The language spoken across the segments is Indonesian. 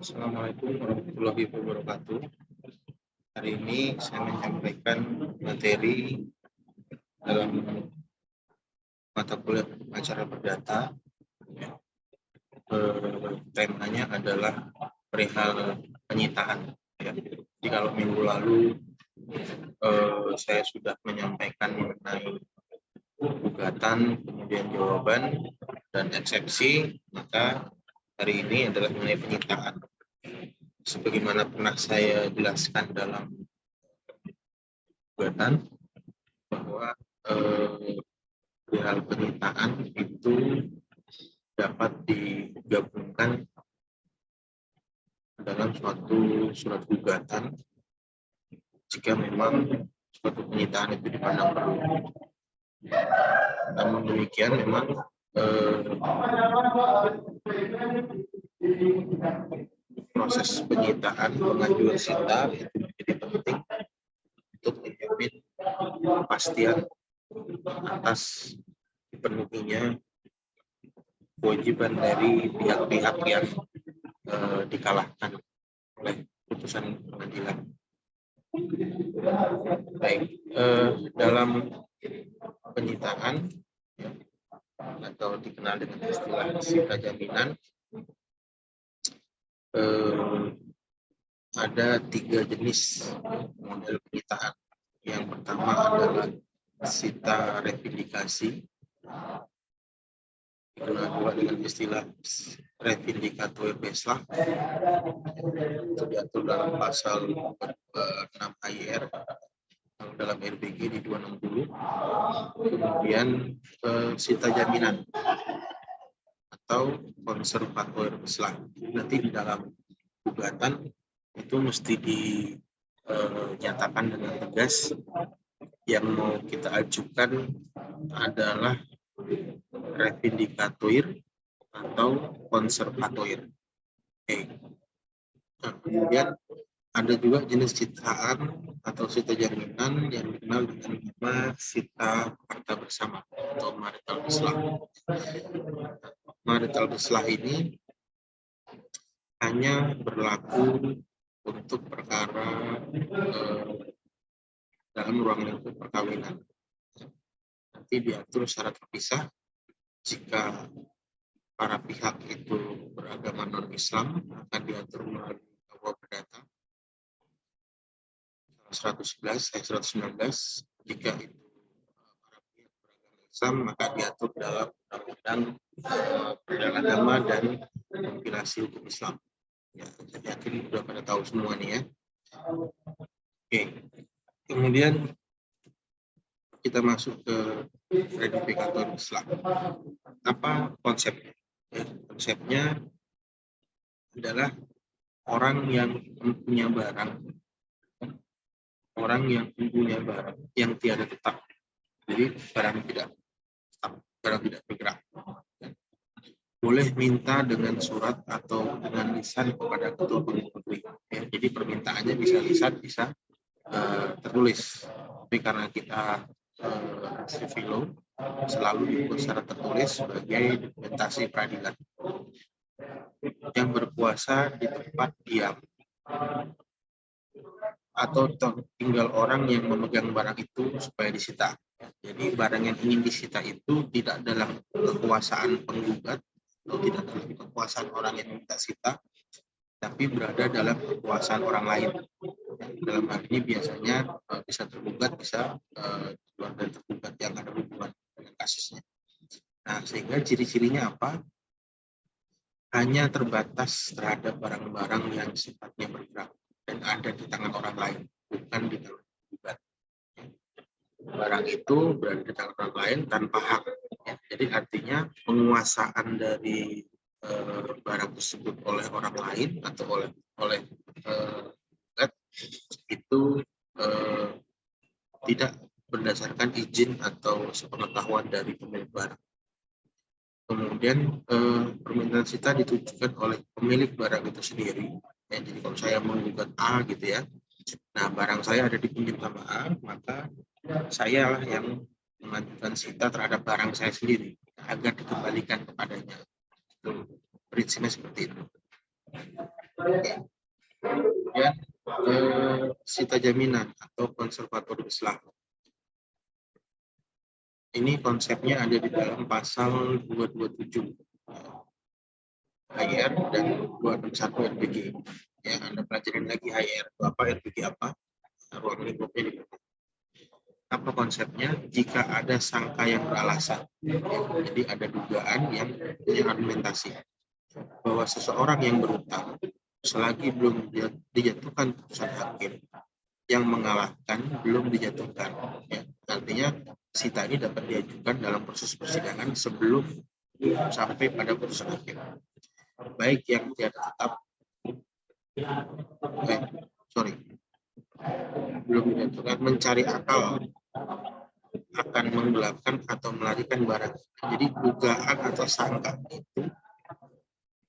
Assalamualaikum warahmatullahi wabarakatuh. Hari ini saya menyampaikan materi dalam mata kuliah acara perdata. Temanya adalah perihal penyitaan. Jadi kalau minggu lalu saya sudah menyampaikan mengenai gugatan, kemudian jawaban, dan eksepsi, maka hari ini adalah mengenai penyitaan. Sebagaimana pernah saya jelaskan dalam gugatan, bahwa perihal penyitaan itu dapat digabungkan dalam suatu surat gugatan jika memang suatu penyitaan itu dipandang perlu. Namun demikian, memang proses penyitaan pengajuan sita itu menjadi penting untuk menjamin kepastian atas dipenuhinya kewajiban dari pihak-pihak yang dikalahkan oleh putusan pengadilan. Baik, dalam penyitaan atau dikenal dengan istilah sita jaminan, ada 3 jenis model penyitaan. Yang pertama adalah sita revindikasi, dikenal juga dengan istilah revindikator beslah, diatur dalam pasal 6 AIR dalam RBG di 260. Kemudian sita jaminan atau konservator beslah. Nanti di dalam gugatan itu mesti dinyatakan dengan tegas yang mau kita ajukan adalah revindikator atau konservator. Nah, kemudian ada juga jenis sitaan atau sita jaminan yang dikenal dengan nama sita harta bersama atau marital beslah. Marital beslah ini hanya berlaku untuk perkara dalam ruang lingkup perkawinan. Nanti diatur secara terpisah jika para pihak itu beragama non-Islam, akan diatur melalui KUA Perdata 119. Jika itu para pihak beragama Islam, maka diatur dalam Undang-Undang Perdagangan Agama dan Kompilasi Hukum Islam. Ya, saya yakin sudah pada tahu semua nih ya. Oke, kemudian kita masuk ke revindikator beslah. Apa konsepnya? Ya, konsepnya adalah orang yang mempunyai barang, yang tiada tetap. Jadi barang tidak tetap, barang tidak bergerak. Boleh minta dengan surat atau dengan lisan kepada ketua pengembudi. Ya, jadi permintaannya bisa lisan, bisa tertulis. Tapi karena kita civil law, selalu dibuat secara tertulis sebagai dokumentasi peradilan. Yang berkuasa di tempat diam atau tinggal orang yang memegang barang itu supaya disita. Jadi barang yang ingin disita itu tidak dalam kekuasaan penggugat atau tidak dalam kekuasaan orang yang minta sita, tapi berada dalam kekuasaan orang lain. Dalam hal ini biasanya bisa tergugat, bisa luar dari tergugat yang ada hubungan dengan kasusnya. Nah, sehingga ciri-cirinya apa? Hanya terbatas terhadap barang-barang yang sifatnya bergerak dan ada di tangan orang lain, bukan di tangan tergugat. Barang itu berada di tangan orang lain tanpa hak. Jadi artinya penguasaan dari barang tersebut oleh orang lain atau oleh itu tidak berdasarkan izin atau sepengetahuan dari pemilik barang. Kemudian permintaan sita ditujukan oleh pemilik barang itu sendiri. Ya, jadi kalau saya menggugat A gitu ya, nah barang saya ada dipinjam sama A, maka saya lah yang mengajukan sita terhadap barang saya sendiri agar dikembalikan kepadanya. Itu prinsipnya seperti itu. Kemudian sita jaminan atau konservator beslah. Ini konsepnya ada di dalam pasal 227 HIR dan 261 RPG. Ya, Anda pelajarin lagi HIR itu apa, RPG apa, ruang lingkupnya di mana. Apa konsepnya? Jika ada sangka yang beralasan, jadi ada dugaan yang punya argumentasi bahwa seseorang yang berutang selagi belum dijatuhkan putusan hakim, yang mengalahkan belum dijatuhkan. Ya, artinya sita ini dapat diajukan dalam proses persidangan sebelum sampai pada putusan hakim. Baik yang tiada tetap, belum dijatuhkan, mencari akal akan menggelapkan atau melarikan barang. Jadi dugaan atau sangka itu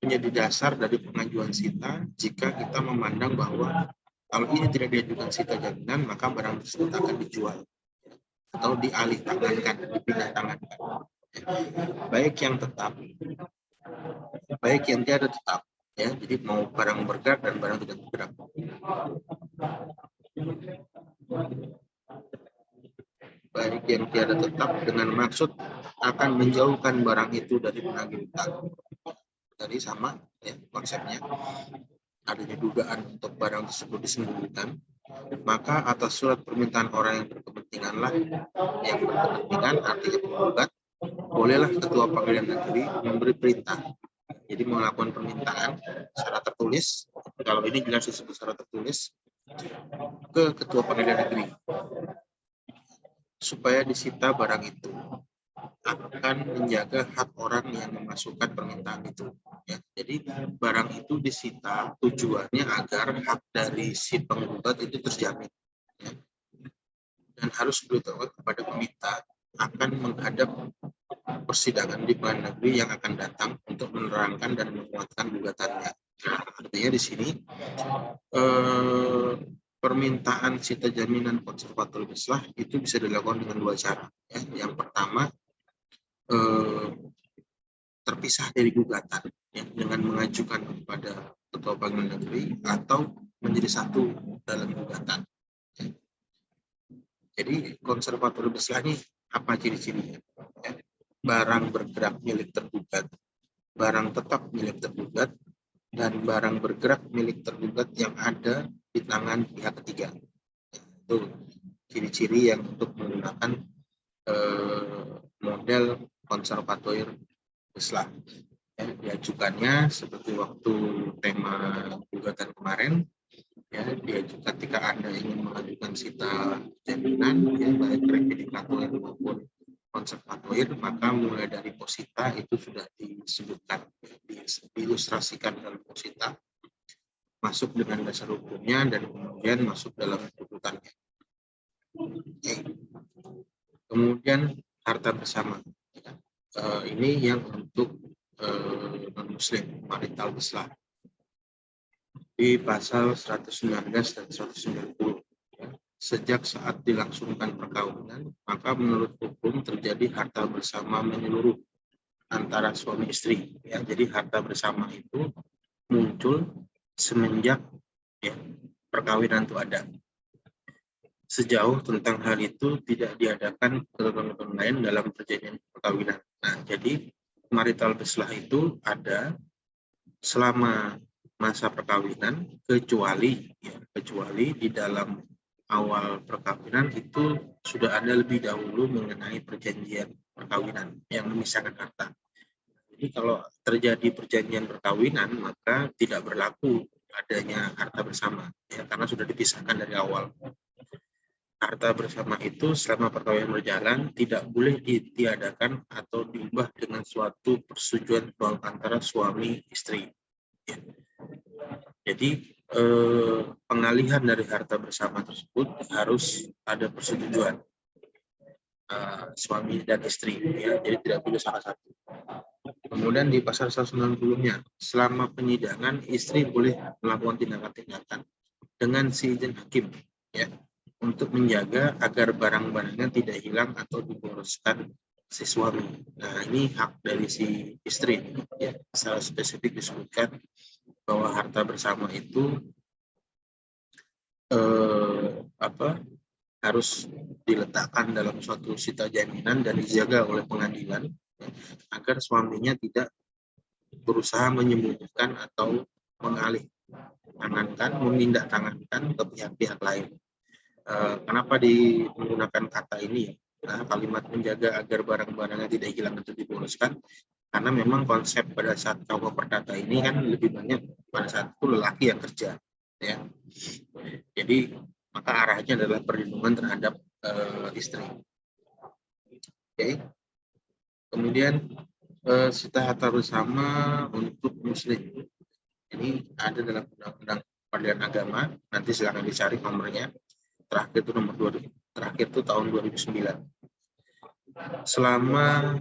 menjadi dasar dari pengajuan sita jika kita memandang bahwa kalau ini tidak diajukan sita jaminan, maka barang tersebut akan dijual atau dialih tangankan, dipindah tangankan. Baik yang tetap, baik yang tiada tetap. Ya, jadi mau barang bergerak dan barang tidak bergerak. Baik yang tiada tetap dengan maksud akan menjauhkan barang itu dari penagih utang. Tadi sama ya konsepnya, adanya dugaan untuk barang tersebut disembunyikan, maka atas surat permintaan orang yang berkepentinganlah, yang berkepentingan artinya penggugat, bolehlah ketua pengadilan negeri memberi perintah. Jadi melakukan permintaan secara tertulis, kalau ini jelas disebut secara tertulis, ke ketua pengadilan negeri supaya disita barang itu, akan menjaga hak orang yang memasukkan permintaan itu. Ya, jadi barang itu disita tujuannya agar hak dari si penggugat itu terjamin. Ya. Dan harus beritahu kepada peminta akan menghadap persidangan di pengadilan negeri yang akan datang untuk menerangkan dan menguatkan gugatannya. Artinya di sini permintaan sita jaminan konservator beslah itu bisa dilakukan dengan dua cara. Ya. Yang pertama, terpisah dari gugatan ya, dengan mengajukan kepada ketua pengadilan negeri atau menjadi satu dalam gugatan. Ya. Jadi konservator beslah ini apa ciri-cirinya? Ya. Barang bergerak milik tergugat, barang tetap milik tergugat, dan barang bergerak milik tergugat yang ada di tangan pihak ketiga. Itu ciri-ciri yang untuk menggunakan model konservator beslah. Ya, diajukannya seperti waktu tema gugatan kemarin, ya, diajukan ketika Anda ingin mengajukan sita jaminan, ya, baik revindikator maupun konservator, maka mulai dari posita itu sudah disebutkan, diilustrasikan dalam posita, masuk dengan dasar hukumnya, dan kemudian masuk dalam tuntutannya. Kemudian harta bersama. Ini yang untuk non-muslim, marital beslah. Di pasal 119 dan 190. Sejak saat dilangsungkan perkawinan, maka menurut hukum terjadi harta bersama menyeluruh antara suami istri. Ya, jadi harta bersama itu muncul semenjak ya, perkawinan itu ada. Sejauh tentang hal itu tidak diadakan ketentuan lain dalam perjanjian perkawinan. Nah, jadi marital beslah itu ada selama masa perkawinan, kecuali di dalam awal perkawinan itu sudah ada lebih dahulu mengenai perjanjian perkawinan yang memisahkan harta. Jadi kalau terjadi perjanjian perkawinan, maka tidak berlaku adanya harta bersama, ya, karena sudah dipisahkan dari awal. Harta bersama itu selama perkawinan berjalan tidak boleh ditiadakan atau diubah dengan suatu persetujuan antara suami istri. Ya. Jadi pengalihan dari harta bersama tersebut harus ada persetujuan suami dan istri, ya. Jadi tidak boleh salah satu. Kemudian di pasal 190-nya, selama penyidangan istri boleh melakukan tindakan-tindakan dengan seizin hakim, ya, untuk menjaga agar barang-barangnya tidak hilang atau diboroskan si suami. Nah, ini hak dari si istri, ya. Secara spesifik disebutkan bahwa harta bersama itu harus diletakkan dalam suatu sita jaminan dan dijaga oleh pengadilan agar suaminya tidak berusaha menyembunyikan atau mengalih tangankan, memindahtangankan ke pihak-pihak lain. Kenapa menggunakan kata ini? Nah, kalimat menjaga agar barang-barangnya tidak hilang atau diboroskan, karena memang konsep pada saat KUH Perdata ini kan lebih banyak pada saat itu lelaki yang kerja, ya. Jadi maka arahnya adalah perlindungan terhadap istri. Oke. Kemudian sita harta bersama untuk muslim. Ini ada dalam Undang-Undang Peradilan Agama. Nanti silakan dicari nomornya. Terakhir itu tahun 2009. Selama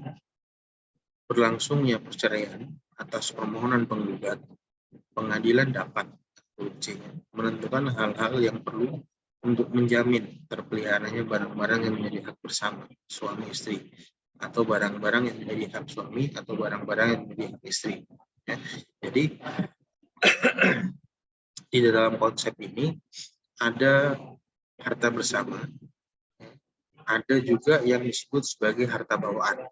berlangsungnya perceraian atas permohonan penggugat, pengadilan dapat menentukan hal-hal yang perlu untuk menjamin terpeliharanya barang-barang yang menjadi hak bersama suami istri, atau barang-barang yang menjadi hak suami atau barang-barang yang menjadi hak istri. Ya. Jadi di dalam konsep ini ada harta bersama, ada juga yang disebut sebagai harta bawaan.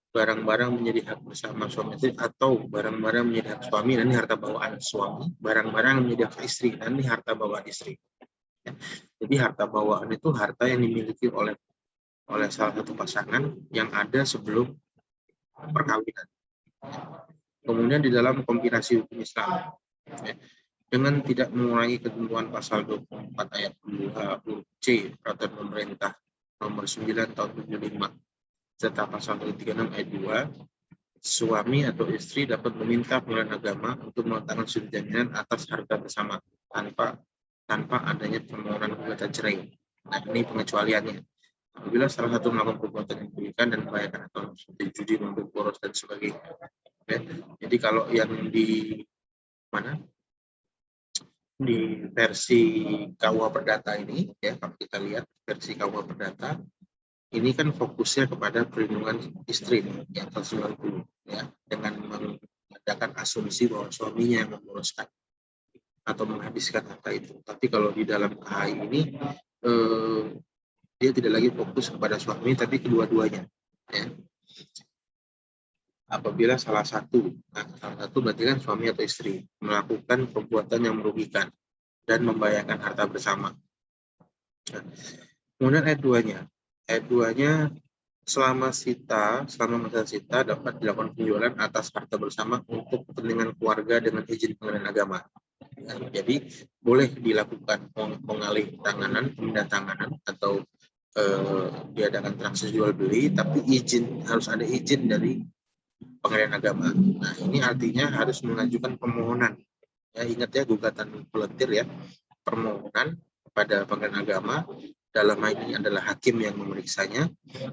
Barang-barang menjadi hak bersama suami istri atau barang-barang menjadi hak suami, dan ini harta bawaan suami, barang-barang menjadi hak istri, dan ini harta bawaan istri. Ya. Jadi harta bawaan itu harta yang dimiliki oleh salah satu pasangan yang ada sebelum perkawinan. Kemudian di dalam kombinasi hukum Islam, ya, dengan tidak mengurangi ketentuan pasal 24 ayat 2 huruf C Peraturan Pemerintah nomor 9 tahun 75 serta pasal 36 ayat 2, suami atau istri dapat meminta pengadilan agama untuk meletakkan surat jaminan atas harta bersama tanpa adanya permohonan gugatan cerai. Nah, ini pengecualiannya. Apabila salah satu melakukan perbuatan yang merugikan dan membahayakan atau seperti judi, membeli boros dan sebagainya. Ya. Jadi kalau yang di versi KUH Perdata ini, ya, kalau kita lihat versi KUH Perdata ini kan fokusnya kepada perlindungan istri yang 190, ya, dengan mengadakan asumsi bahwa suaminya yang menguruskan atau menghabiskan harta itu. Tapi kalau di dalam KHI ini dia tidak lagi fokus kepada suami, tapi kedua-duanya. Ya. Apabila salah satu berarti kan suami atau istri melakukan perbuatan yang merugikan dan membahayakan harta bersama. Nah, kemudian ayat 2-nya selama masa sita dapat dilakukan penjualan atas harta bersama untuk kepentingan keluarga dengan izin pengadilan agama. Nah, jadi boleh dilakukan pengalih tanganan, pemindah tanganan, atau diadakan transaksi jual beli, tapi harus ada izin dari pengadilan agama. Nah, ini artinya harus mengajukan permohonan. Ya, ingat ya, gugatan pelentir ya, permohonan kepada pengadilan agama, dalam hal ini adalah hakim yang memeriksanya,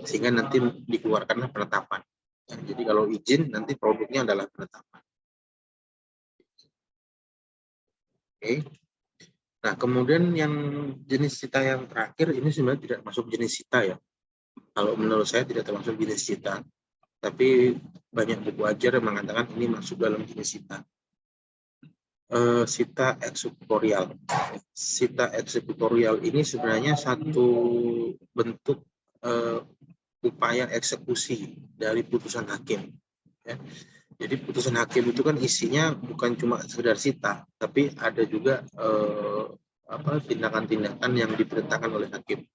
sehingga nanti dikeluarkanlah penetapan. Ya, jadi kalau izin, nanti produknya adalah penetapan. Oke. Nah, kemudian yang jenis sita yang terakhir, ini sebenarnya tidak masuk jenis sita ya. Kalau menurut saya tidak termasuk jenis sita, tapi banyak buku ajar yang mengatakan ini masuk dalam jenis sita. Sita eksekutorial. Sita eksekutorial ini sebenarnya satu bentuk upaya eksekusi dari putusan hakim. Ya. Jadi putusan hakim itu kan isinya bukan cuma sekedar sita, tapi ada juga tindakan-tindakan yang diperintahkan oleh hakim.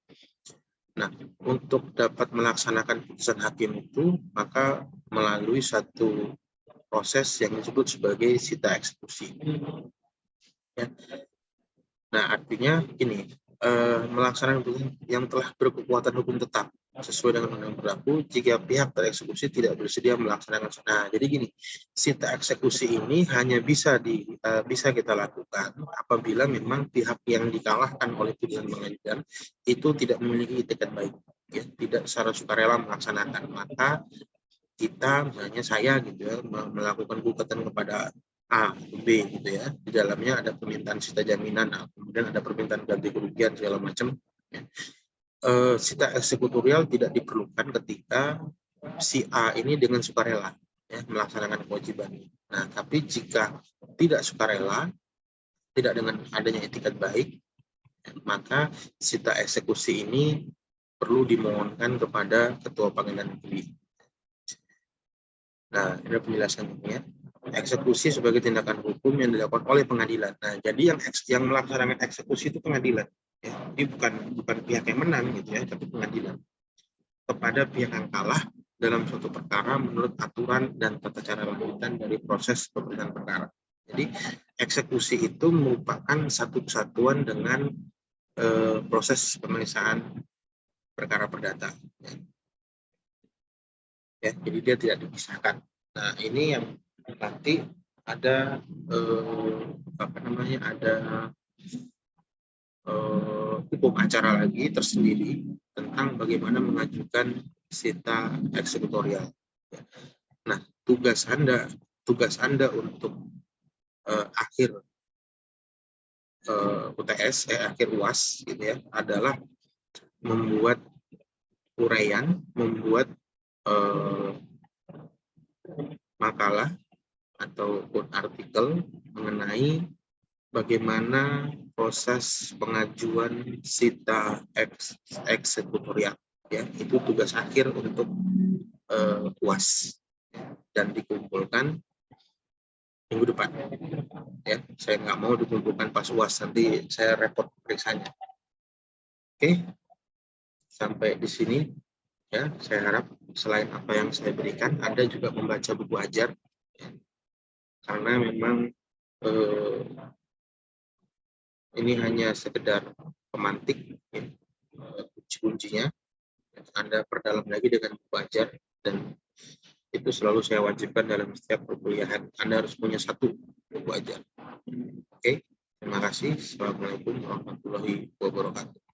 Nah, untuk dapat melaksanakan putusan hakim itu, maka melalui satu proses yang disebut sebagai sita eksekusi. Ya. Nah, artinya ini melaksanakan putusan yang telah berkekuatan hukum tetap sesuai dengan undang berlaku jika pihak tereksekusi tidak bersedia melaksanakan. Nah, jadi gini, sita eksekusi ini hanya bisa kita lakukan apabila memang pihak yang dikalahkan oleh putusan pengadilan itu tidak memiliki itikat baik, ya, tidak secara sukarela melaksanakan. Maka kita, misalnya saya gitu ya, melakukan gugatan kepada A, B gitu ya, di dalamnya ada permintaan sita jaminan, kemudian ada permintaan ganti kerugian segala macam. Ya. Sita eksekutorial tidak diperlukan ketika si A ini dengan sukarela. ya, melaksanakan kewajiban. Nah, tapi jika tidak sukarela, tidak dengan adanya etikat baik, maka sita eksekusi ini perlu dimohonkan kepada Ketua Pengadilan Negeri. Nah, ini penjelasannya. Ya. Eksekusi sebagai tindakan hukum yang dilakukan oleh pengadilan. Nah, jadi yang melaksanakan eksekusi itu pengadilan. Ya, jadi bukan pihak yang menang gitu ya, tapi pengadilan. Kepada pihak yang kalah dalam suatu perkara menurut aturan dan tata cara lanjutan dari proses pemeriksaan perkara. Jadi eksekusi itu merupakan satu kesatuan dengan proses pemeriksaan perkara perdata. Ya, jadi dia tidak dipisahkan. Nah, ini yang nanti ada ada hukum acara lagi tersendiri tentang bagaimana mengajukan sita eksekutorial. Nah, tugas Anda untuk akhir UTS, akhir UAS gitu ya, adalah membuat uraian, membuat makalah ataupun artikel mengenai bagaimana proses pengajuan sita eksekutorial. Ya, itu tugas akhir untuk UAS dan dikumpulkan minggu depan. Ya, saya nggak mau dikumpulkan pas UAS, nanti saya repot periksanya. Oke, sampai di sini. Ya, saya harap selain apa yang saya berikan, Anda juga membaca buku ajar, ya, karena memang ini hanya sekedar pemantik, ya, kunci-kuncinya. Anda perdalam lagi dengan buku ajar, dan itu selalu saya wajibkan dalam setiap perkuliahan. Anda harus punya satu buku ajar. Oke, terima kasih. Assalamualaikum warahmatullahi wabarakatuh.